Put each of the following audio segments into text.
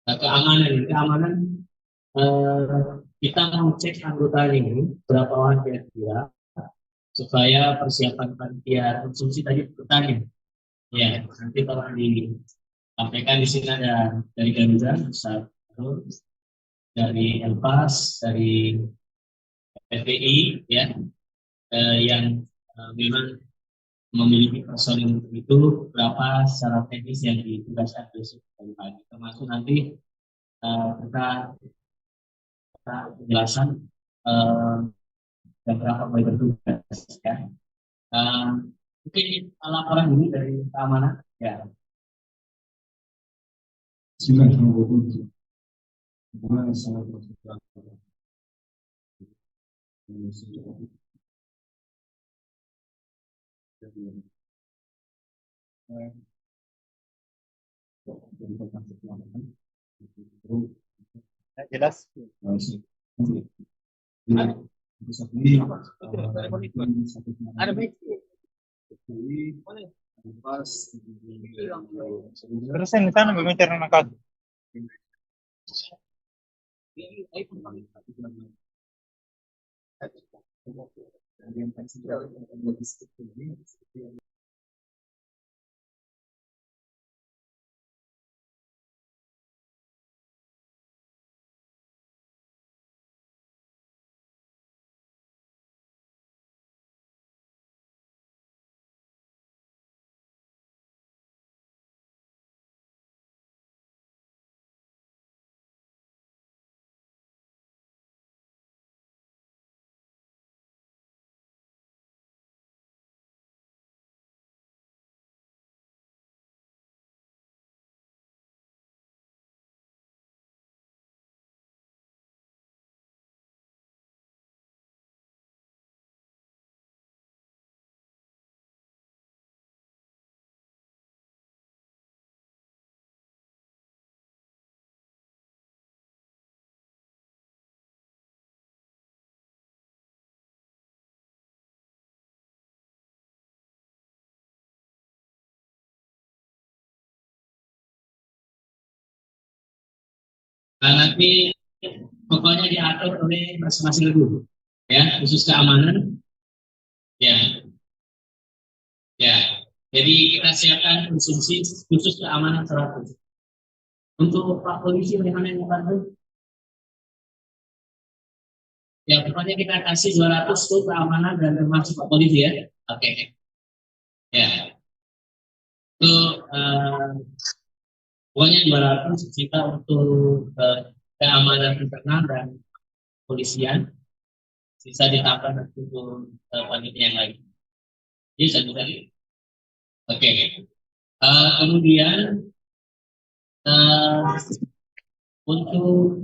Keamanan kita mau cek anggota ini berapa orang kira-kira supaya persiapan panitia konsumsi tadi bertanya. Ya, nanti kalau disampaikan di sini ada dari Garuda, satu dari Elpas, dari PPI, ya, yang memang memiliki personil untuk itu berapa secara teknis yang ditugaskan besok pagi. Termasuk nanti kita penjelasan uh, dan berapa mulai bertugas ya. Uh, Mungkin laporan dulu dari keamanan ya. Sudah sangat jelas. Ada baik. Terus yang di sana berbicara dengan kau. Nah, nanti pokoknya diatur oleh masing-masing guru ya, khusus keamanan ya. Ya, jadi kita siapkan konsumsi khusus keamanan 100. Untuk Pak Polisi bagaimana yang bantu? Ya, pokoknya kita kasih 200 untuk keamanan dan termasuk Pak Polisi ya. Oke. Ya, itu pokoknya 200 kita untuk keamanan internal dan polisian. Sisa ditambah nanti untuk panitia yang lain. Jadi satu kali. Oke. Kemudian uh, untuk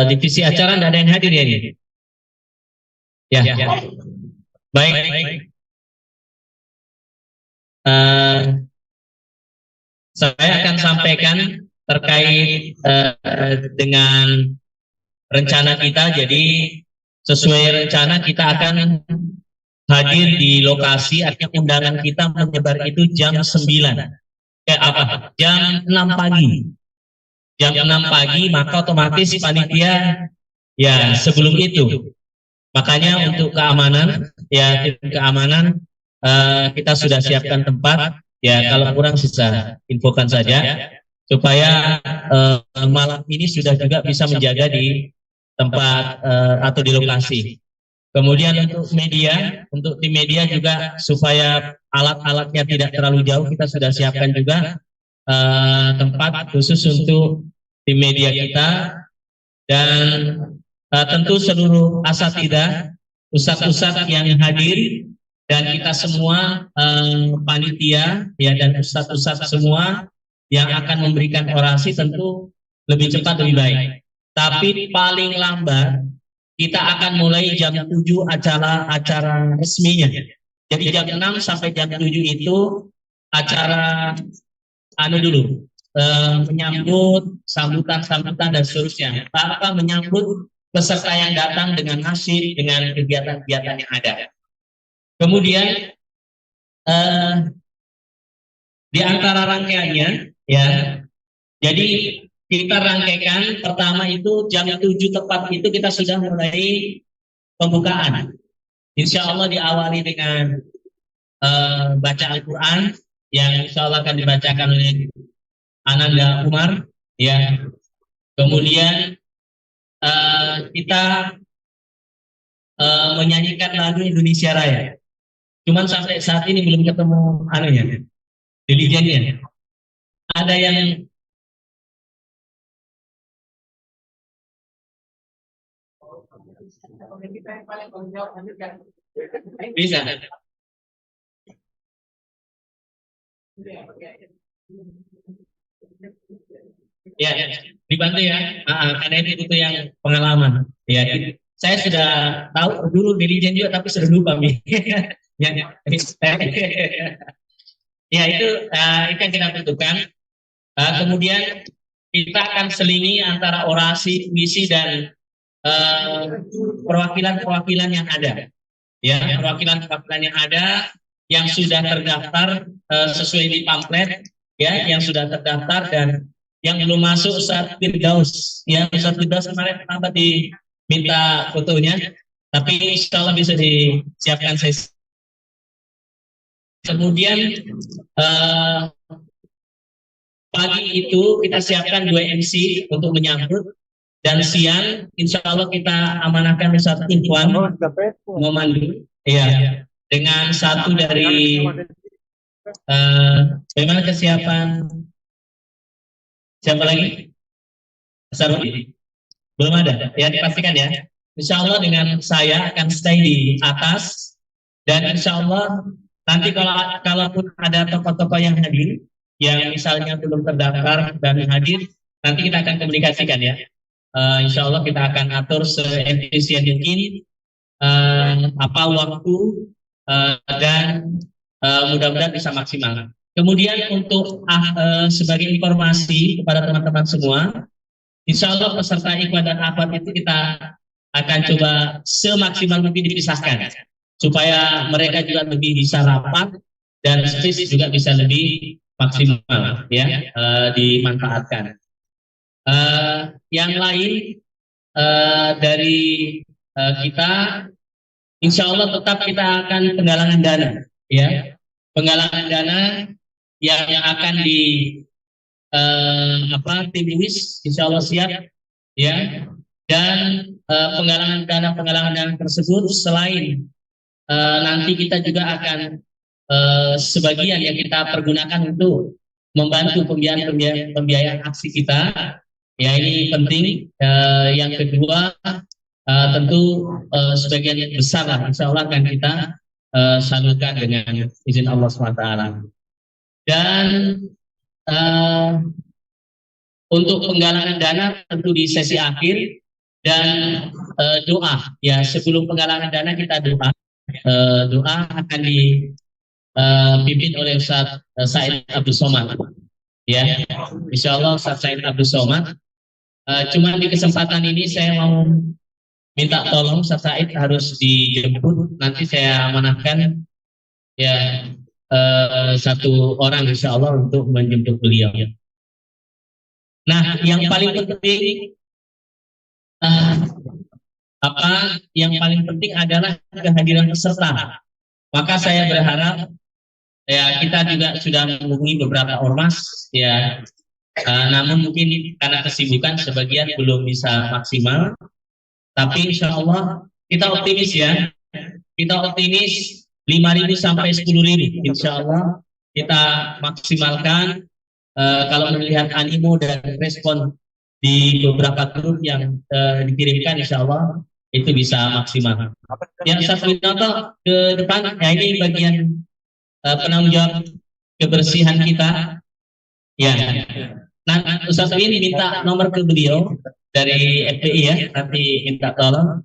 divisi acara tidak ada yang hadir ya ini? Ya. Baik. Saya akan sampaikan terkait dengan rencana kita. Jadi sesuai rencana kita akan hadir di lokasi, artinya undangan kita menyebar itu jam 9. Jam 6 pagi. Jam 6 pagi, maka otomatis panitia ya sebelum itu. Makanya untuk keamanan, ya keamanan kita sudah siapkan tempat. Ya kalau kurang bisa infokan saja supaya malam ini sudah juga bisa menjaga di tempat atau di lokasi. Kemudian untuk tim media juga supaya alat-alatnya tidak terlalu jauh, kita sudah siapkan juga tempat khusus untuk tim media kita, dan tentu seluruh asatidzah, ustadz-ustadz yang hadir, dan kita semua panitia ya, dan ustadz-ustadz semua yang akan memberikan orasi tentu lebih cepat lebih baik. Tapi paling lambat kita akan mulai jam 7 acara resminya. Jadi jam 6 sampai jam 7 itu acara menyambut sambutan dan seterusnya. Tanpa menyambut peserta yang datang dengan nasib, dengan kegiatan-kegiatan yang ada. Kemudian di antara rangkaiannya ya, jadi kita rangkaikan pertama itu jam 7 tepat itu kita sudah mulai pembukaan. Insya Allah diawali dengan baca Al-Quran yang insya Allah akan dibacakan oleh Ananda Umar ya. Kemudian kita menyanyikan lagu Indonesia Raya. Cuman sampai saat ini belum ketemu dirijennya. Ada yang bisa. Ya, dibantu ya. Karena itu yang pengalaman. Ya, saya sudah tahu dulu dirijen juga, tapi sudah lupa nih. Ya itu yang kita tentukan. Kemudian kita akan selingi antara orasi, puisi dan perwakilan-perwakilan yang ada. Ya, perwakilan-perwakilan yang ada yang sudah terdaftar sesuai di pamflet, ya, yang sudah terdaftar, dan yang belum masuk Ustadz Firdaus. Ya, Ustadz Firdaus kemarin kenapa diminta fotonya, tapi insya Allah bisa disiapkan sesi. Kemudian pagi itu kita siapkan 2 MC untuk menyambut, dan siang insya Allah kita amanahkan Ustadz Infwan memandu, ya, dengan satu dari bagaimana kesiapan siapa lagi? Sarudi? Belum ada, ya dipastikan ya. Insya Allah dengan saya akan stay di atas, dan insya Allah nanti kalaupun ada tokoh-tokoh yang hadir, yang misalnya belum terdaftar dan hadir, nanti kita akan komunikasikan ya. Insya Allah kita akan atur se-efisien mungkin apa waktu dan mudah-mudahan bisa maksimal. Kemudian untuk sebagai informasi kepada teman-teman semua, insya Allah peserta ikhwan dan akhwat itu kita akan coba semaksimal mungkin dipisahkan, supaya mereka juga lebih bisa rapat dan space juga bisa lebih maksimal ya, dimanfaatkan. Yang lain dari kita, insya Allah tetap kita akan penggalangan dana, ya, penggalangan dana yang akan di tim WIS, insya Allah siap, ya, dan penggalangan dana tersebut selain nanti kita juga akan sebagian yang kita pergunakan untuk membantu pembiayaan aksi kita. Ya, ini penting. Yang kedua, tentu sebagian besar lah, insya Allah akan kita salurkan dengan izin Allah SWT. Dan Untuk penggalangan dana tentu di sesi akhir dan doa ya, sebelum penggalangan dana kita doa. Doa akan dipimpin oleh Ustaz Said Abdul Somad ya, Insya Allah Ustaz Said Abdul Somad. Cuma di kesempatan ini saya mau minta tolong Ustaz Said harus dijemput, nanti saya amanahkan ya satu orang Insya Allah untuk menjemput beliau. Nah, yang paling penting yang paling penting adalah kehadiran peserta. Maka saya berharap ya, kita juga sudah menghubungi beberapa ormas ya, namun mungkin karena kesibukan sebagian belum bisa maksimal. Tapi Insya Allah kita optimis ya, kita optimis 5.000 sampai 10.000 Insya Allah kita maksimalkan. Kalau melihat animo dan respon di beberapa grup yang dikirimkan, Insya Allah itu bisa maksimal. Yang satu contoh ke depan, ya ini bagian penanggung jawab kebersihan kita. Ya, nah Ustaz Win minta nomor ke beliau dari FPI ya, nanti minta tolong.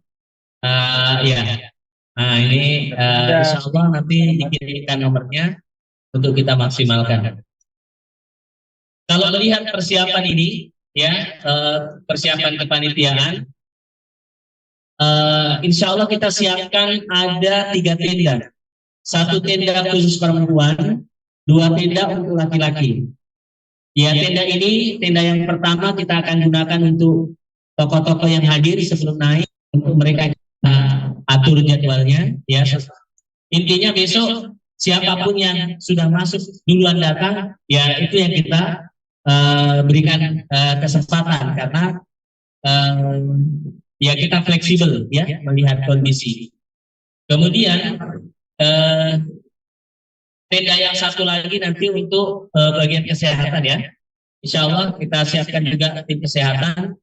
Ya, nah ini Insya Allah nanti dikirimkan nomornya untuk kita maksimalkan. Kalau melihat persiapan ini, ya persiapan kepanitiaan, Insya Allah kita siapkan ada 3 tenda, 1 tenda khusus perempuan, 2 tenda untuk laki-laki. Ya, tenda ini, tenda yang pertama kita akan gunakan untuk tokoh-tokoh yang hadir sebelum naik, untuk mereka atur jadwalnya. Ya, intinya besok siapapun yang sudah masuk duluan datang, ya itu yang kita berikan kesempatan, karena ya kita fleksibel ya melihat kondisi. Kemudian tenda yang satu lagi nanti untuk bagian kesehatan ya, Insya Allah kita siapkan juga tim kesehatan.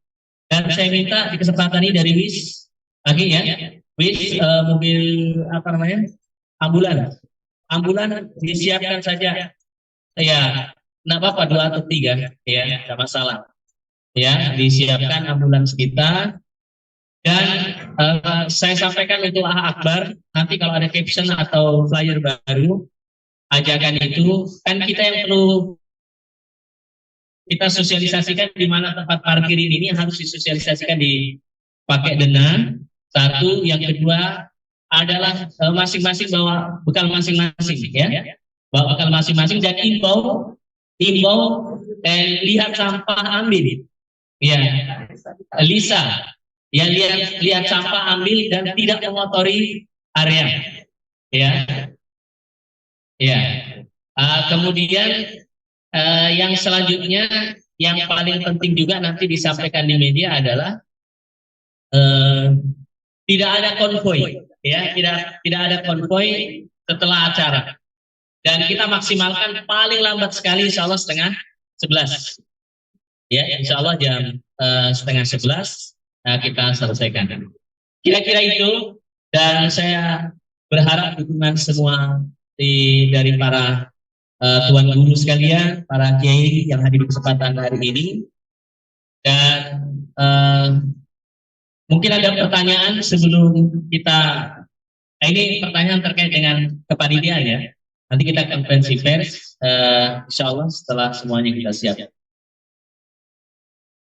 Dan saya minta di kesempatan ini dari WIS lagi ya, WIS mobil apa namanya, ambulan disiapkan saja ya. Nggak apa-apa 2 atau 3 ya, nggak masalah ya, disiapkan ambulans kita. Dan saya sampaikan untuk Akbar, nanti kalau ada caption atau flyer baru ajakan itu kan kita yang perlu kita sosialisasikan, di mana tempat parkir ini harus disosialisasikan dipakai dena. 1, yang kedua adalah masing-masing bawa bekal masing-masing ya, bawa bekal masing-masing, dan imbau lihat sampah ambil ya, Lisa ya, lihat sampah ambil dan tidak mengotori area ya. Kemudian yang selanjutnya yang paling penting juga nanti disampaikan di media adalah tidak ada konvoi ya, tidak ada konvoi setelah acara. Dan kita maksimalkan paling lambat sekali Insya Allah 10:30. Ya, Insya Allah jam 10:30 kita selesaikan. Kira-kira itu, dan saya berharap dukungan semua dari para tuan guru sekalian, para kiai yang hadir di kesempatan hari ini. Dan mungkin ada pertanyaan sebelum kita, ini pertanyaan terkait dengan kepanitiaan ya. Nanti kita konferensi pers, Insya Allah setelah semuanya kita siap.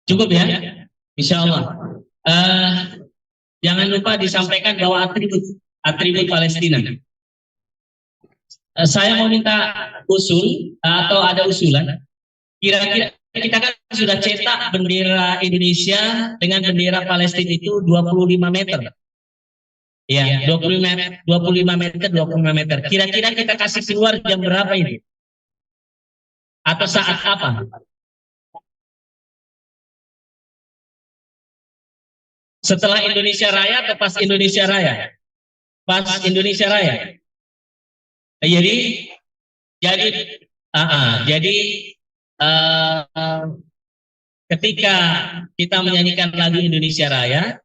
Cukup ya, Insya Allah. Jangan lupa disampaikan bahwa atribut Palestina. Saya mau minta usul atau ada usulan. Kira-kira kita kan sudah cetak bendera Indonesia dengan bendera Palestina itu 25 meter. Ya, 25 meter. Kira-kira kita kasih keluar jam berapa ini? Atau saat apa? Setelah Indonesia Raya atau pas Indonesia Raya? Pas Indonesia Raya. Jadi ketika kita menyanyikan lagu Indonesia Raya,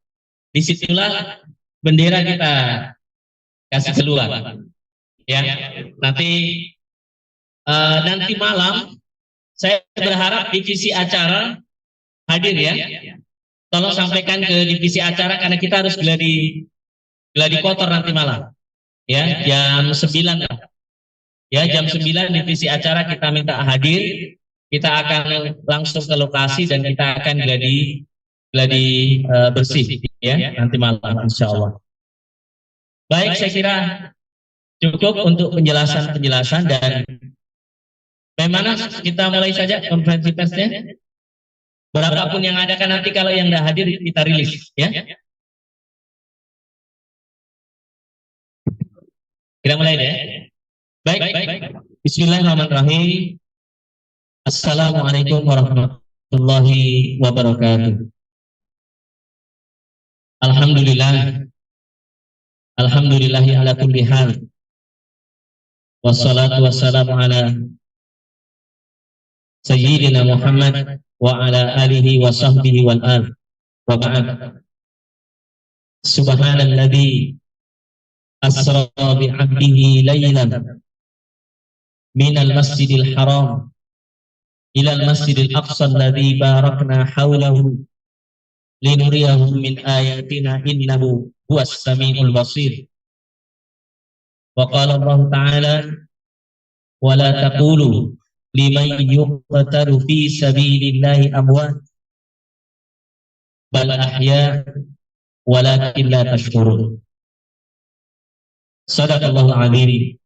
disitulah bendera kita kasih keluar. Ya, nanti malam saya berharap divisi acara hadir ya. Tolong sampaikan ke divisi acara karena kita harus gladi kotor nanti malam. Ya, jam 9 lah. Ya, jam 9 divisi acara kita minta hadir. Kita akan langsung ke lokasi dan kita akan gladi bersih ya nanti malam insya Allah. Baik, saya kira cukup untuk penjelasan dan bagaimana kita mulai saja konferensi persnya. Berapapun yang ada kan nanti kalau yang tidak hadir kita rilis ya. Kita mulai deh. Baik. Bismillahirrahmanirrahim. Assalamualaikum warahmatullahi wabarakatuh. Alhamdulillah. Alhamdulillahi ala kulli hal. Wassalatu wassalamu ala Sayyidina Muhammad wa ala alihi wa sahbihi wal al. Wa ba'd. Subhanalladzi asra bi 'abdihi laylan minal masjidil haram ilal masjidil aqsa alladzi barakna hawlahu linuriyahu min ayatina innahu huwas samiul basir. Wa qala Allah ta'ala wa la taqulu liman yuqtalu fi sabilillahi amwat bal ahya walakin la tashkurun. Sadaqallahu azim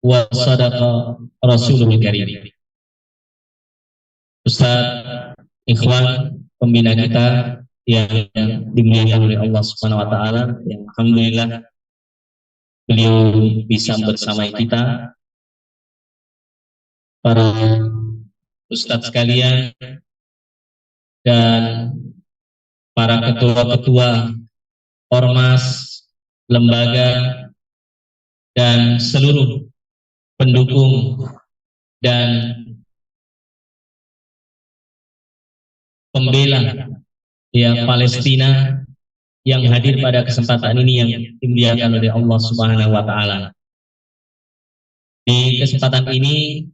wa sadaqa rasulul karim. Ustaz, ikhwan, pembina kita yang dimuliakan oleh Allah Subhanahu wa taala, yang alhamdulillah beliau bisa bersama kita, para ustaz sekalian dan para ketua-ketua ormas, lembaga dan seluruh pendukung dan pembela ya Palestina yang hadir pada kesempatan ini yang dimuliakan oleh Allah Subhanahu wa taala. Di kesempatan ini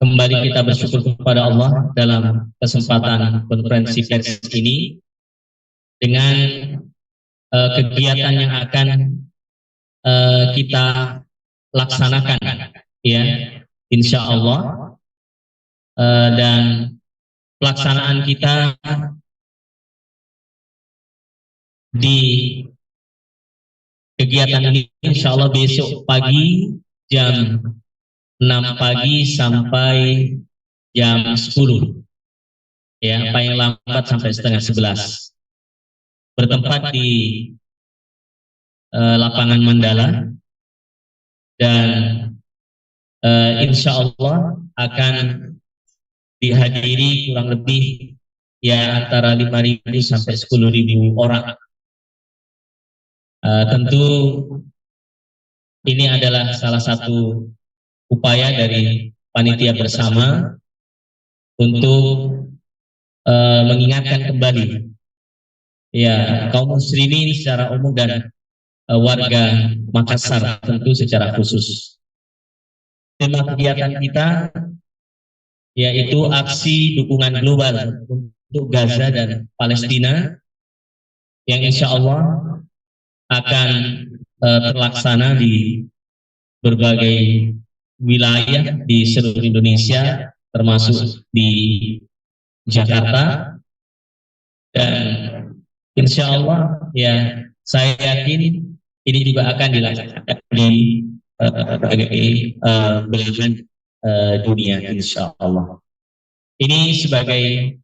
kembali kita bersyukur kepada Allah dalam kesempatan konferensi pers ini dengan kegiatan yang akan kita laksanakan ya insya Allah, dan pelaksanaan kita di kegiatan ini insya Allah besok pagi jam 6 pagi sampai jam 10 ya, paling lambat sampai setengah 11, bertempat di lapangan Mandala, dan insya Allah akan dihadiri kurang lebih ya antara 5.000 sampai 10.000 orang. Tentu ini adalah salah satu upaya dari panitia bersama untuk mengingatkan kembali ya kaum muslimin secara umum dan warga Makassar tentu secara khusus. Tema kegiatan kita yaitu aksi dukungan global untuk Gaza dan Palestina yang insya Allah akan terlaksana di berbagai wilayah di seluruh Indonesia termasuk di Jakarta, dan insya Allah ya saya yakin ini juga akan dilaksanakan di berbagai belahan dunia insya Allah. Ini sebagai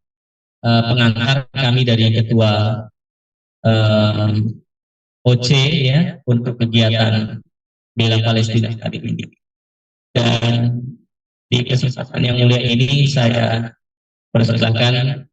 pengantar kami dari ketua OC ya untuk kegiatan bela Palestina kali ini. Dan di kesempatan yang mulia ini saya persilakan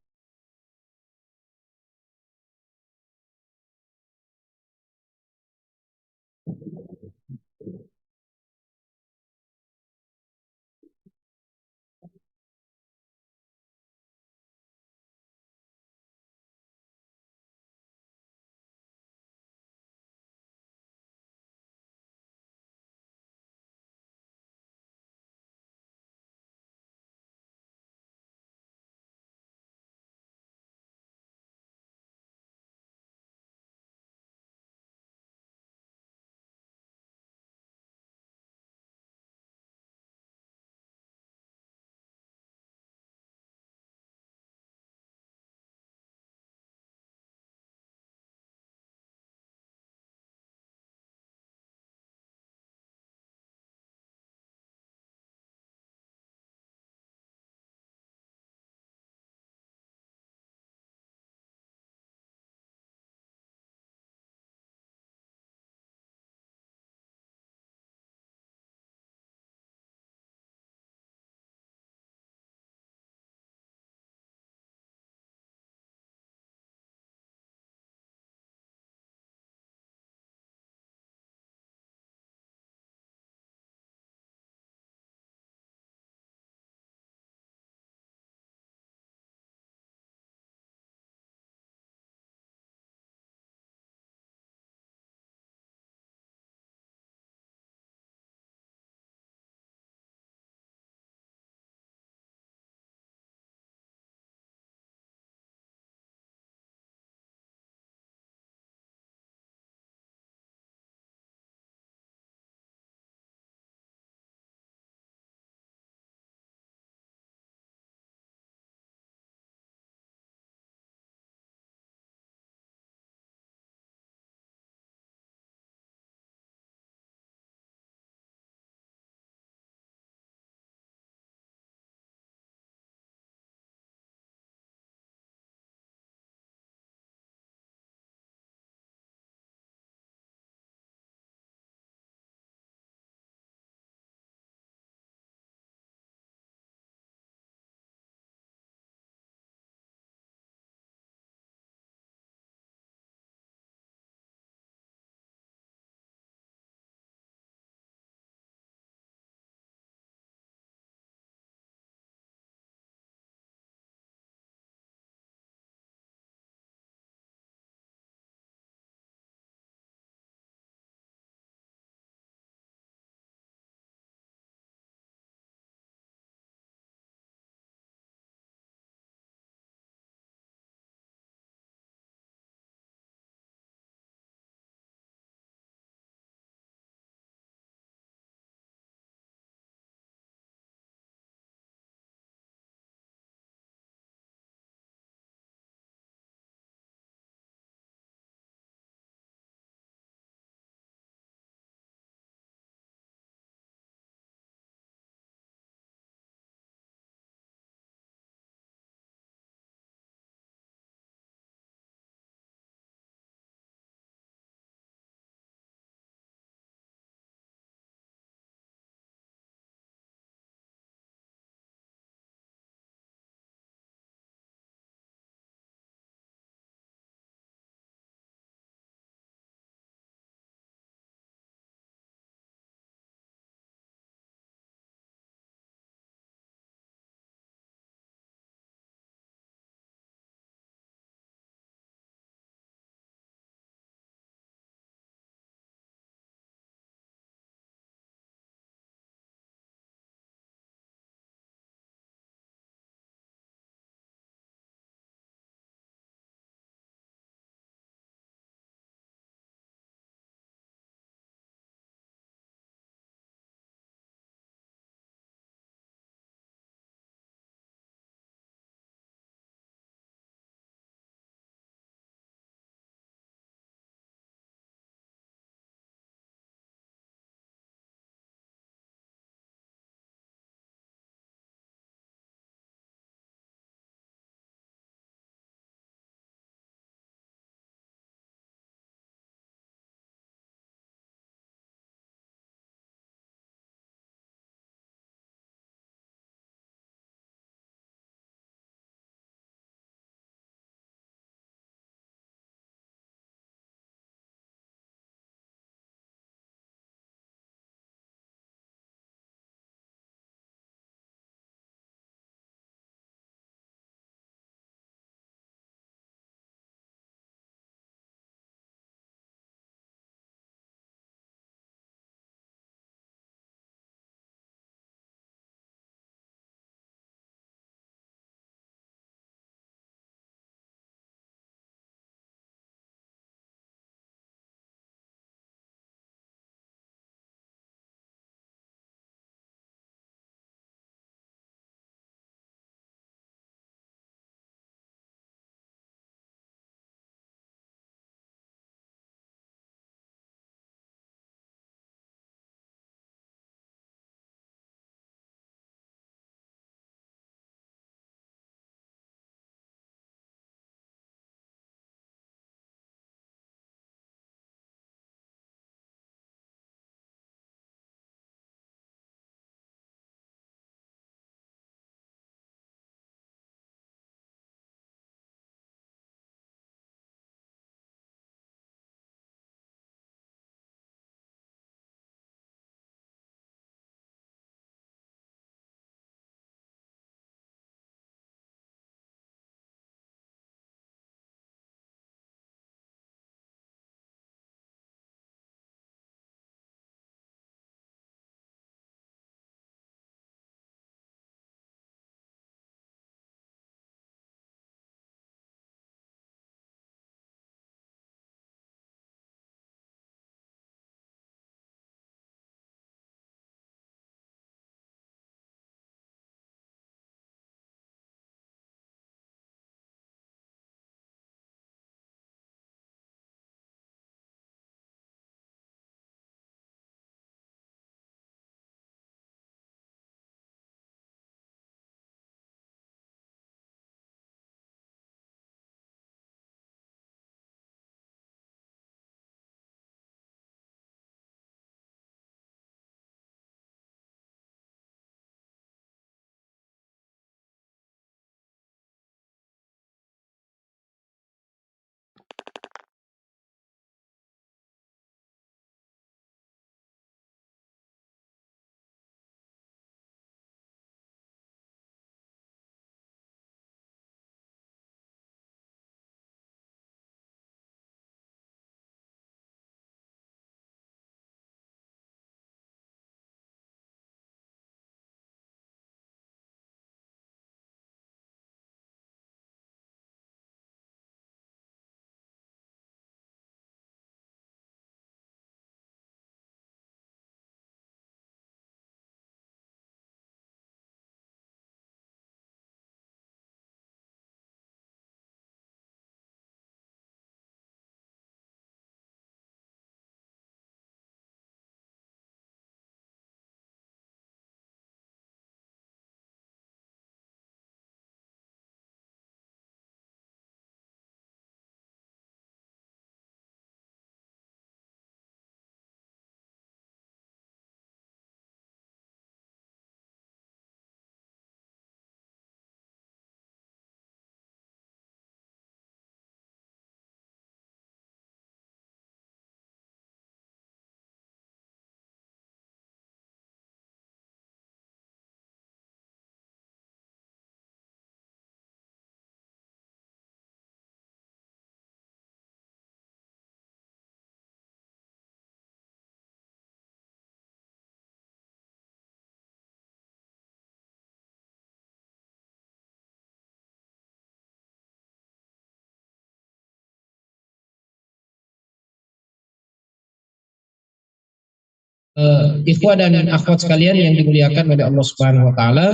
ikhwah dan akhwat sekalian yang dimuliakan oleh Allah Subhanahu wa taala,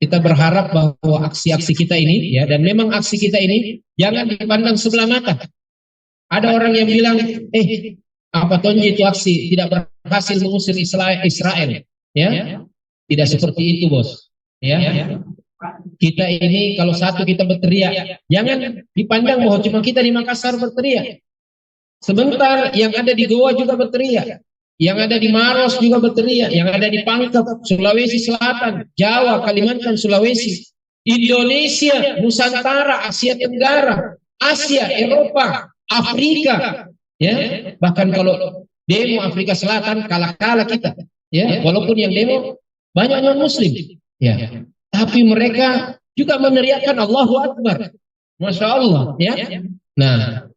kita berharap bahwa aksi-aksi kita ini ya, dan memang aksi kita ini jangan dipandang sebelah mata. Ada orang yang bilang, apa tonji itu aksi tidak berhasil mengusir Israel, ya? Tidak seperti itu, bos. Ya. Kita ini kalau satu kita berteriak, jangan dipandang bahwa cuma kita di Makassar berteriak. Sebentar yang ada di Goa juga berteriak, yang ada di Maros juga berteriak, yang ada di Pangkep, Sulawesi Selatan, Jawa, Kalimantan, Sulawesi, Indonesia, Nusantara, Asia Tenggara, Asia, Eropa, Afrika, ya. Bahkan kalau demo Afrika Selatan kalah-kalah kita, ya. Walaupun yang demo banyak non Muslim, ya. Tapi mereka juga meneriakkan Allahu Akbar, Masya Allah, ya. Nah,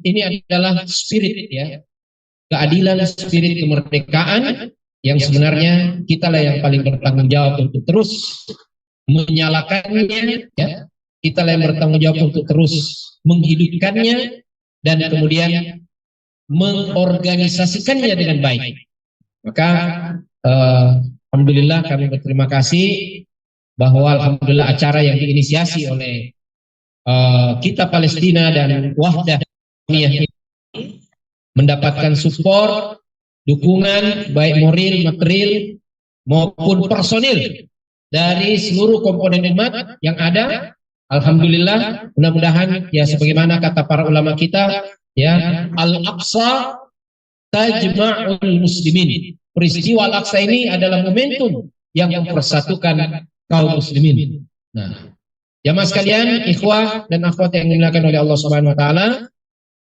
ini adalah spirit, ya, keadilan, spirit kemerdekaan yang sebenarnya kitalah yang paling bertanggung jawab untuk terus menyalakannya, ya. Kitalah yang bertanggung jawab untuk terus menghidupkannya dan kemudian mengorganisasikannya dengan baik. Maka alhamdulillah kami berterima kasih bahwa alhamdulillah acara yang diinisiasi oleh kita Palestina dan Wahdah ini mendapatkan support, dukungan baik moral, material maupun personil dari seluruh komponen umat yang ada. Alhamdulillah, mudah-mudahan ya sebagaimana kata para ulama kita, ya, Al-Aqsa tajma'ul muslimin. Peristiwa Al-Aqsa ini adalah momentum yang mempersatukan kaum muslimin. Nah, jamaah sekalian, ikhwah dan akhwat yang dimuliakan oleh Allah Subhanahu wa taala,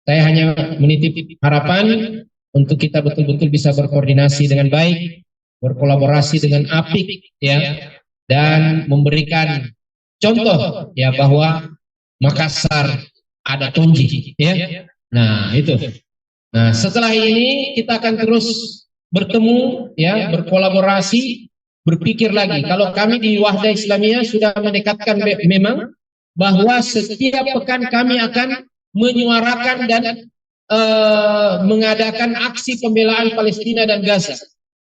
saya hanya menitip harapan untuk kita betul-betul bisa berkoordinasi dengan baik, berkolaborasi dengan apik, ya, dan memberikan contoh, ya, bahwa Makassar ada tonji, ya. Nah, itu. Nah, setelah ini kita akan terus bertemu, ya, berkolaborasi, berpikir lagi. Kalau kami di Wahdah Islamiyah sudah menekatkan memang bahwa setiap pekan kami akan menyuarakan dan mengadakan aksi pembelaan Palestina dan Gaza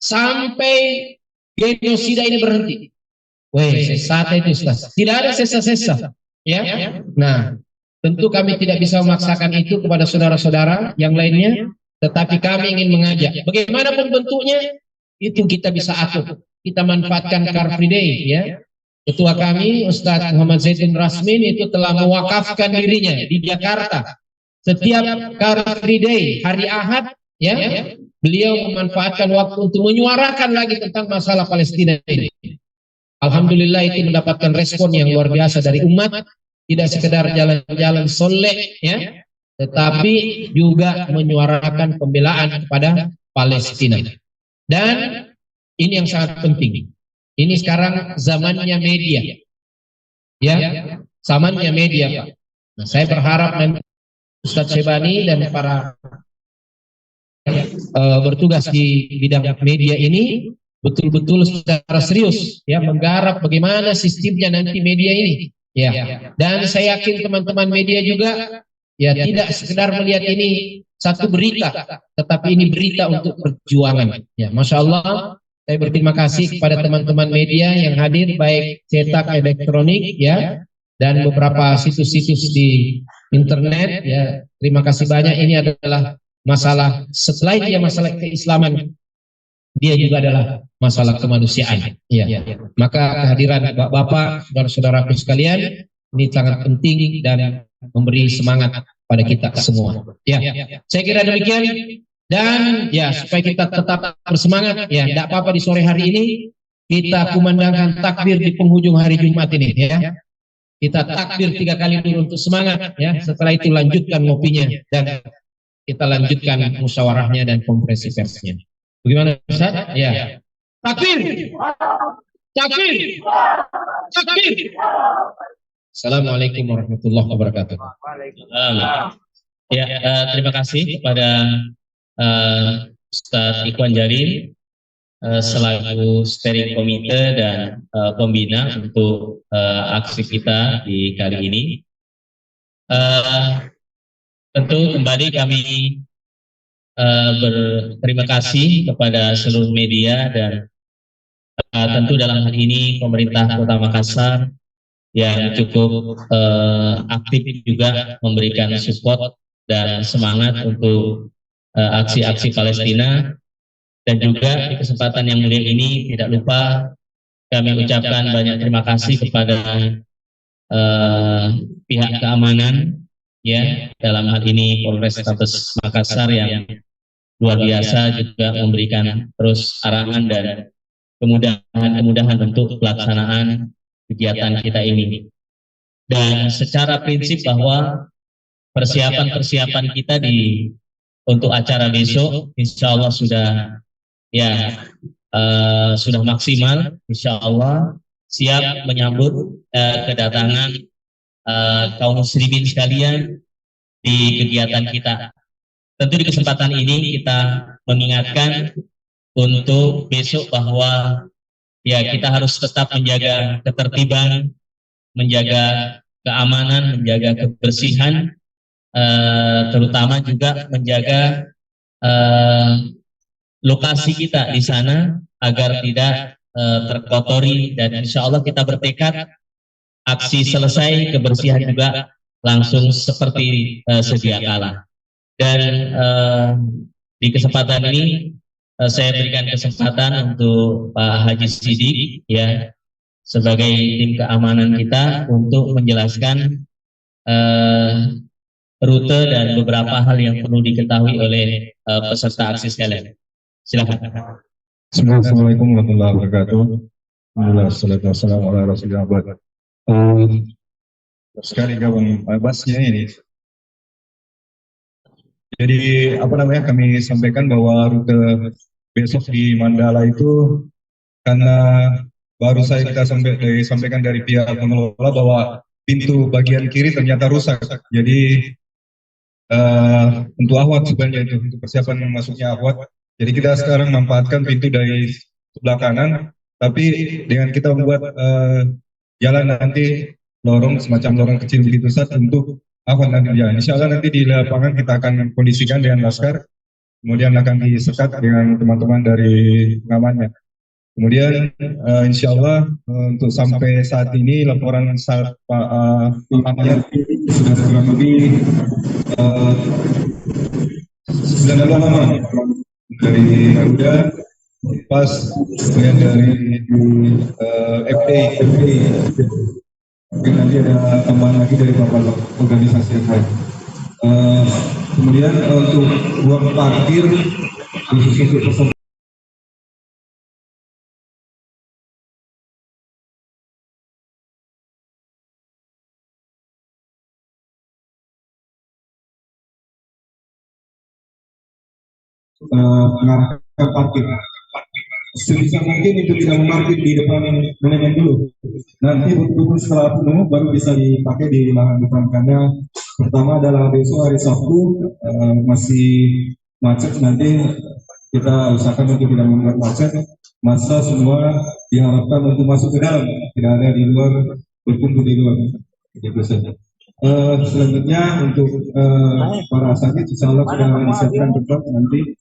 sampai genosida ini berhenti. Sesat itu, Ustaz. Tidak ada sesa-sesa, ya. Nah, tentu kami tidak bisa memaksakan itu kepada saudara-saudara yang lainnya, tetapi kami ingin mengajak. Bagaimanapun bentuknya, itu kita bisa atur. Kita manfaatkan Car Free Day, ya. Ketua kami, Ustaz Muhammad Zaidun Rasmin, itu telah mewakafkan dirinya di Jakarta. Setiap Car Free Day, hari Ahad, ya, beliau memanfaatkan waktu untuk menyuarakan lagi tentang masalah Palestina ini. Alhamdulillah itu mendapatkan respon yang luar biasa dari umat, tidak sekedar jalan-jalan soleh, ya, tetapi juga menyuarakan pembelaan kepada Palestina. Dan ini yang sangat penting. Ini sekarang zamannya media, ya, zamannya media, Pak. Nah, saya berharap nanti Ustadz Syebani dan para bertugas di bidang media ini betul-betul secara serius, ya, menggarap bagaimana sistemnya nanti media ini, ya. Dan saya yakin teman-teman media juga, ya, tidak sekedar melihat ini satu berita, tetapi ini berita untuk perjuangan, ya. Masya Allah, saya berterima kasih kepada teman-teman media yang hadir, baik cetak, elektronik, ya, dan beberapa situs-situs di internet, ya. Terima kasih banyak. Ini adalah masalah, setelah itu ya masalah keislaman, dia juga adalah masalah kemanusiaan, ya. Maka kehadiran bapak-bapak, saudara-saudaraku sekalian, ini sangat penting dan memberi semangat pada kita semua, ya. Saya kira demikian. Dan ya, supaya kita tetap bersemangat, ya, tidak apa-apa di sore hari ini kita kumandangkan takbir di penghujung hari Jumat ini, ya. Kita takbir 3 kali dulu untuk semangat, ya. Setelah itu lanjutkan ngopinya dan kita lanjutkan musyawarahnya dan konferensi persnya. Bagaimana, Ustaz? Ya. Takbir. Takbir. Takbir. Assalamualaikum warahmatullahi wabarakatuh. Ya, terima kasih kepada Ustaz Ikhwan Jalil selaku steering komite dan pembina untuk aksi kita di kali ini. Tentu kembali kami berterima kasih kepada seluruh media dan tentu dalam hal ini pemerintah Kota Makassar yang cukup aktif juga memberikan support dan semangat untuk aksi-aksi Palestina. Dan juga di kesempatan yang mulia ini tidak lupa kami ucapkan banyak terima kasih kepada pihak keamanan ya, dalam hal ini Polrestabes Makassar yang luar biasa juga memberikan terus arahan dan kemudahan untuk pelaksanaan kegiatan kita ini. Dan secara prinsip bahwa persiapan-persiapan kita untuk acara besok insya Allah sudah sudah maksimal, insya Allah siap menyambut kedatangan kaum muslimin sekalian di kegiatan kita. Tentu di kesempatan ini kita mengingatkan untuk besok bahwa kita harus tetap menjaga ketertiban, menjaga keamanan, menjaga kebersihan, terutama juga menjaga lokasi kita di sana agar tidak terkotori, dan insya Allah kita bertekad aksi selesai kebersihan juga langsung seperti sedia kala. Dan di kesempatan ini saya berikan kesempatan untuk Pak Haji Sidik ya sebagai tim keamanan kita untuk menjelaskan rute dan beberapa hal yang perlu diketahui oleh peserta aksi sekalian. Silakan. Assalamualaikum warahmatullahi wabarakatuh. Alhamdulillah, salatu wassalamu ala rasulillah. Sekali kawan bahasnya ini. Jadi kami sampaikan bahwa rute besok di Mandala itu karena baru saya kita sampaikan dari pihak pengelola bahwa pintu bagian kiri ternyata rusak. Jadi untuk Ahwat sebenarnya itu untuk persiapan masuknya Ahwat. Jadi kita sekarang memanfaatkan pintu dari sebelah kanan, tapi dengan kita membuat jalan nanti lorong semacam lorong kecil begitu saja untuk Ahwat nanti jalan. Insya Allah nanti di lapangan kita akan kondisikan dengan laskar, kemudian akan disekat dengan teman-teman dari pengamannya. Kemudian insya Allah untuk sampai saat ini laporan saat Pak Imamnya sudah kurang lebih 9 orang dari Garuda, pas kemudian dari FPI, mungkin nanti ada tambahan lagi dari beberapa organisasi yang lain. Kemudian untuk uang parkir khusus untuk peserta mengarahkan parkir. Sebisa mungkin itu tidak memarkir di depan manajemen dulu. Nanti betul-betul setelah penuh baru bisa dipakai di lahan depan, karena pertama adalah besok hari Sabtu masih macet, nanti kita usahakan untuk tidak membuat macet. Masa semua diharapkan untuk masuk ke dalam, tidak ada di luar, berkumpul di luar. Itu saja. Selanjutnya untuk para sakit, insya Allah sudah disiapkan tempat, nanti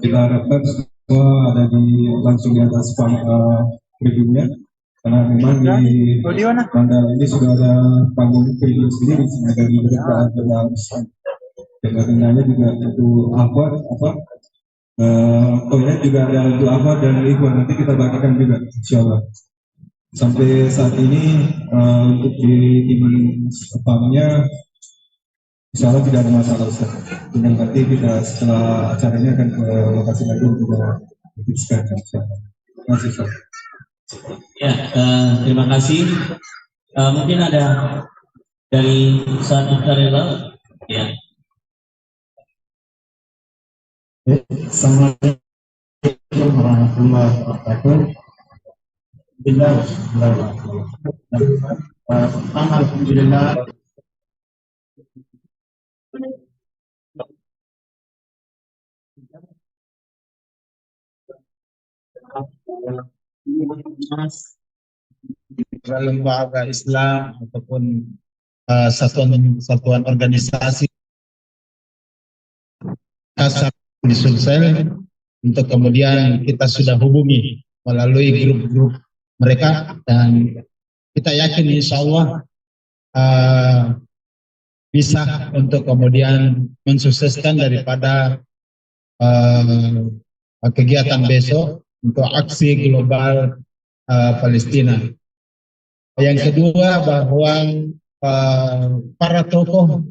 kita harapkan semua ada langsung di atas tribunnya, karena memang di Mandala ini sudah ada panggung tribun sendiri dari mereka adalah dan katanya juga untuk toilet juga ada untuk dan ikhwan, nanti kita bagikan juga insya Allah. Sampai saat ini untuk di tim spamnya insya Allah tidak ada masalah Ustaz. Dan nanti kita setelah acaranya akan ke lokasi lagi untuk dipisahkan. Terima kasih Ustaz. Ya, terima kasih. Mungkin ada dari Ustaz Mukhtarila. Ya. Assalamualaikum warahmatullahi wabarakatuh. Pertama, alhamdulillah. Lembaga Islam ataupun satuan organisasi di Sulsel, untuk kemudian kita sudah hubungi melalui grup-grup mereka, dan kita yakin insya Allah bisa untuk kemudian mensukseskan daripada kegiatan besok untuk aksi global Palestina. Yang kedua, bahwa para tokoh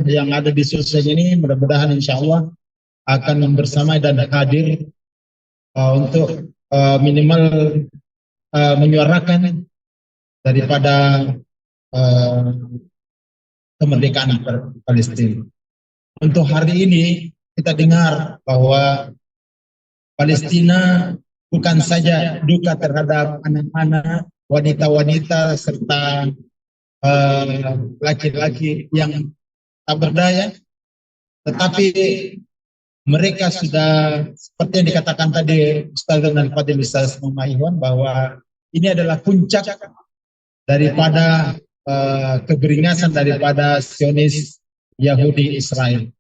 yang ada di Sulsel ini mudah-mudahan insya Allah akan bersama dan hadir untuk minimal menyuarakan daripada kemerdekaan Palestina. Untuk hari ini kita dengar bahwa Palestina bukan saja duka terhadap anak-anak, wanita-wanita, serta laki-laki yang tak berdaya, tetapi mereka sudah, seperti yang dikatakan tadi Ustaz Al-Fadil Ustaz Muhammad Iwan, bahwa ini adalah puncak daripada keberingasan daripada Zionis Yahudi Israel.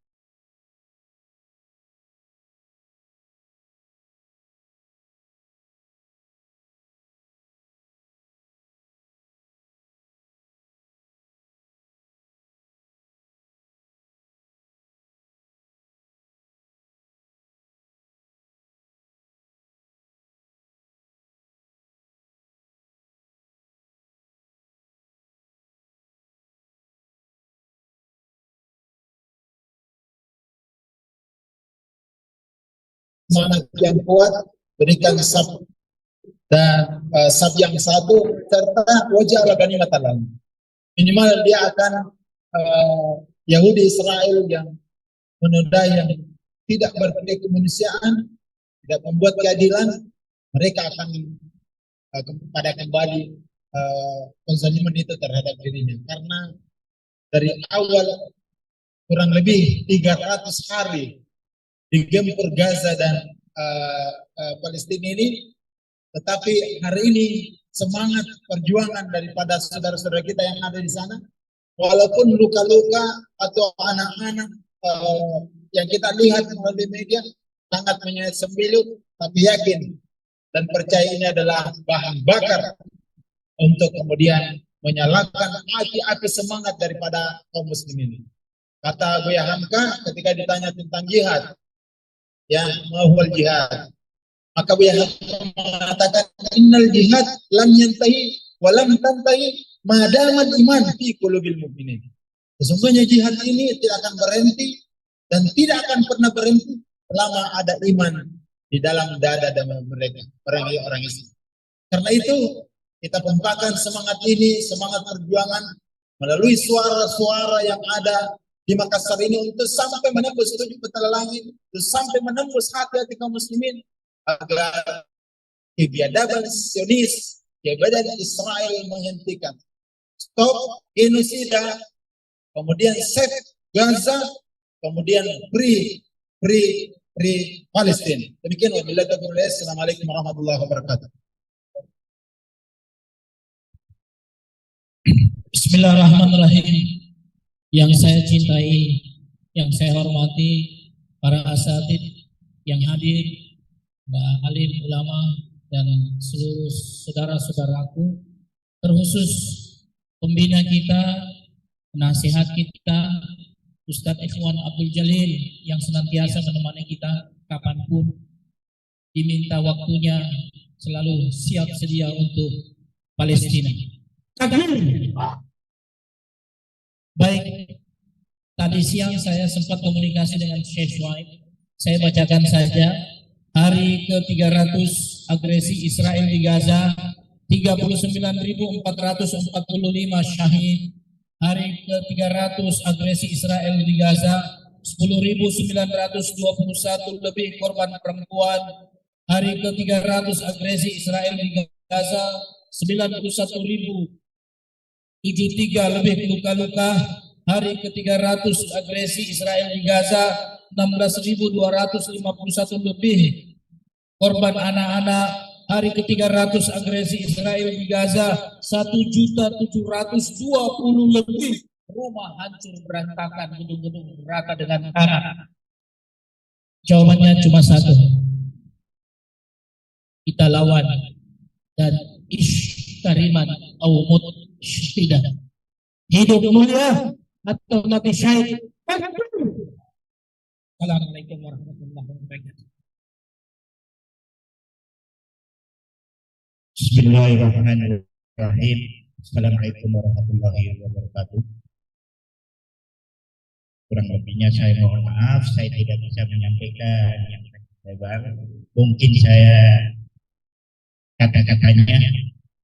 Semangat yang kuat, berikan sab dan sab yang satu, serta wajah ala ganimat alam. Minimal dia akan Yahudi Israel yang menodai, yang tidak berpikir kemanusiaan, tidak membuat keadilan, mereka akan pada kembali kezaliman itu terhadap dirinya. Karena dari awal kurang lebih 300 hari digempur Gaza dan Palestina ini, tetapi hari ini semangat perjuangan daripada saudara-saudara kita yang ada di sana, walaupun luka-luka atau anak-anak yang kita lihat melalui media sangat menyayat sembilu, tapi yakin dan percaya ini adalah bahan bakar untuk kemudian menyalakan api-api semangat daripada kaum muslimin. Kata Buya Hamka ketika ditanya tentang jihad, ya, mahwal jihad, maka Buya Hamka mengatakan innal jihad lam yantahi wa lam tantahi madamal iman fi qulubil mu'minin. Sesungguhnya jihad ini tidak akan berhenti dan tidak akan pernah berhenti selama ada iman di dalam dada dan mereka, orang Islam. Karena itu kita pompakan semangat ini, semangat perjuangan melalui suara-suara yang ada di Makassar ini untuk sampai menembus 7 petala langit, untuk sampai menembus hati-hati kaum muslimin agar kebiadaban Zionis, kebiadaban Israel menghentikan. Stop genosida, kemudian save Gaza, kemudian free Palestina. Demikian, wabillahi taufiq. Assalamualaikum warahmatullahi wabarakatuh. Bismillahirrahmanirrahim. Yang saya cintai, yang saya hormati, para asatid yang hadir, alim ulama dan seluruh saudara-saudaraku, terkhusus pembina kita, penasihat kita, Ustadz Ikhwan Abdul Jalil yang senantiasa menemani kita kapanpun, diminta waktunya selalu siap sedia untuk Palestina. Baik, tadi siang saya sempat komunikasi dengan Sheikh Shuaib. Saya bacakan saja. Hari ke-300 agresi Israel di Gaza, 39.445 syahid. Hari ke-300 agresi Israel di Gaza, 10.921 lebih korban perempuan. Hari ke-300 agresi Israel di Gaza, 91.073 lebih luka-luka. Hari ke-300 agresi Israel di Gaza, 16.251 lebih korban anak-anak. Hari ke-300 agresi Israel di Gaza, 1.720 lebih rumah hancur berantakan, gedung-gedung rata dengan tanah. Jawabannya cuma satu. Kita lawan dan ish kariman au mut syahida. Hidup mulia atau mati syahid. Assalamualaikum warahmatullahi wabarakatuh. Bismillahirrahmanirrahim. Assalamualaikum warahmatullahi wabarakatuh. Kurang lebihnya saya mohon maaf, saya tidak bisa menyampaikan yang lebar. Mungkin saya kata-katanya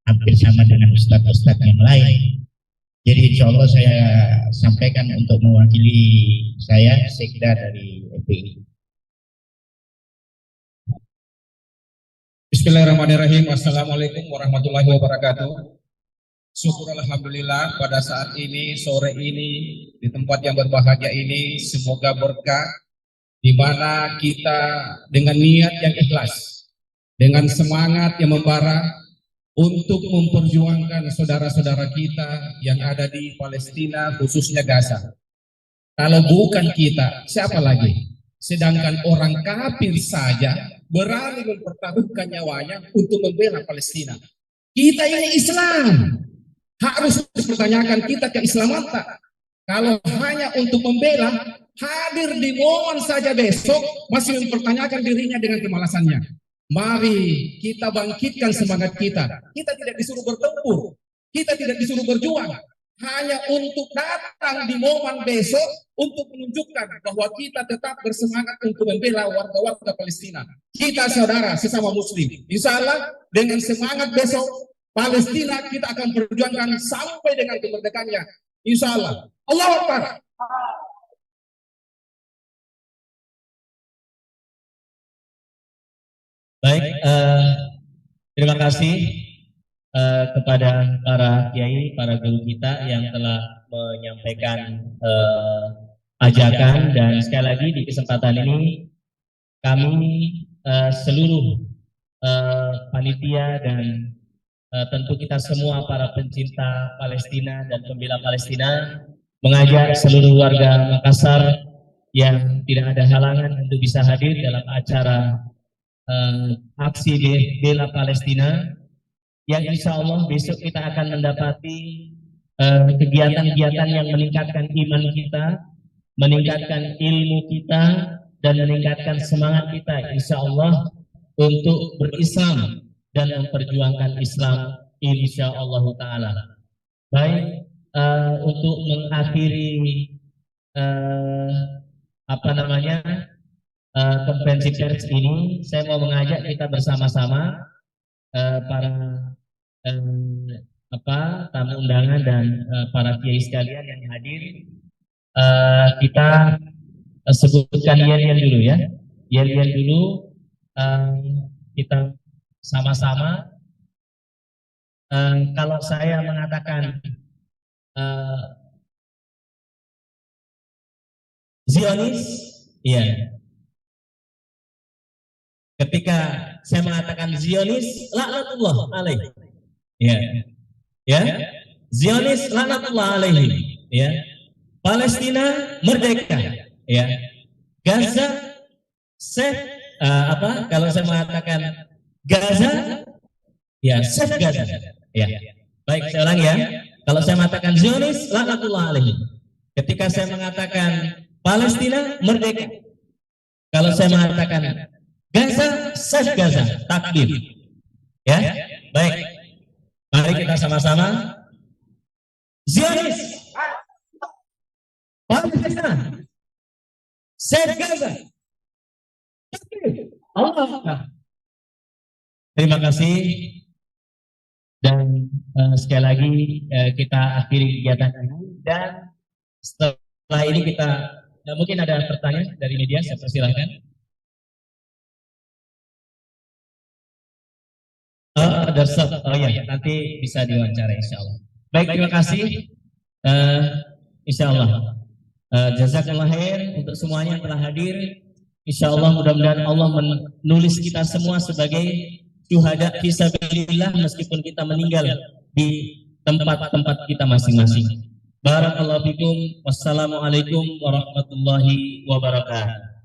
hampir sama dengan ustadz-ustadz yang lain. Jadi insya Allah saya sampaikan untuk mewakili saya, sekda dari FPI. Bismillahirrahmanirrahim. Assalamualaikum warahmatullahi wabarakatuh. Syukur alhamdulillah pada saat ini, sore ini, di tempat yang berbahagia ini, semoga berkah, di mana kita dengan niat yang ikhlas, dengan semangat yang membara untuk memperjuangkan saudara-saudara kita yang ada di Palestina, khususnya Gaza. Kalau bukan kita, siapa lagi? Sedangkan orang kafir saja berani mempertaruhkan nyawanya untuk membela Palestina. Kita ini Islam, harus dipertanyakan kita keislaman tak? Kalau hanya untuk membela, hadir di momen saja besok masih mempertanyakan dirinya dengan kemalasannya. Mari kita bangkitkan semangat kita. Kita tidak disuruh bertempur, kita tidak disuruh berjuang, hanya untuk datang di momen besok untuk menunjukkan bahwa kita tetap bersemangat untuk membela warga-warga Palestina. Kita saudara sesama muslim. Insya Allah dengan semangat besok Palestina kita akan perjuangkan sampai dengan kemerdekaannya. Insya Allah. Allahu Akbar. Baik, terima kasih kepada para kiai, para guru kita yang telah menyampaikan ajakan, dan sekali lagi di kesempatan ini kami seluruh panitia dan tentu kita semua para pencinta Palestina dan pembela Palestina mengajak seluruh warga Makassar yang tidak ada halangan untuk bisa hadir dalam acara aksi bela Palestina yang insya Allah besok kita akan mendapati kegiatan-kegiatan yang meningkatkan iman kita, meningkatkan ilmu kita, dan meningkatkan semangat kita insya Allah untuk berislam dan memperjuangkan Islam insya Allah Ta'ala. Baik, untuk mengakhiri konferensi pers ini, saya mau mengajak kita bersama-sama para tamu undangan dan para kiai sekalian yang hadir, kita sebutkan yel-yel dulu ya, yel-yel dulu, kita sama-sama. Kalau saya mengatakan Zionis, iya. Ketika saya mengatakan Zionis, laknatullah alaihi, ya, ya, Zionis laknatullah alaihi, ya, Palestina merdeka, ya, Gaza, kalau saya mengatakan Gaza, ya, save Gaza, ya. Baik, saya ulangi ya. Kalau saya mengatakan Zionis, laknatullah alaihi. Ketika saya mengatakan Palestina merdeka, kalau saya mengatakan Gaza, save Gaza, takbir. Ya, baik. Mari kita sama-sama. Zionis, Palestina, save Gaza. Allah. Terima kasih. Dan sekali lagi kita akhiri kegiatan ini, dan setelah ini kita mungkin ada pertanyaan dari media, saya persilahkan. Oh iya, nanti bisa diwawancara insya Allah. Baik, terima kasih. Insya Allah. Jazakallah khair untuk semuanya yang telah hadir. Insya Allah mudah-mudahan Allah menulis kita semua sebagai syuhada fisabilillah meskipun kita meninggal di tempat-tempat kita masing-masing. Barakallahu fikum. Wassalamualaikum warahmatullahi wabarakatuh.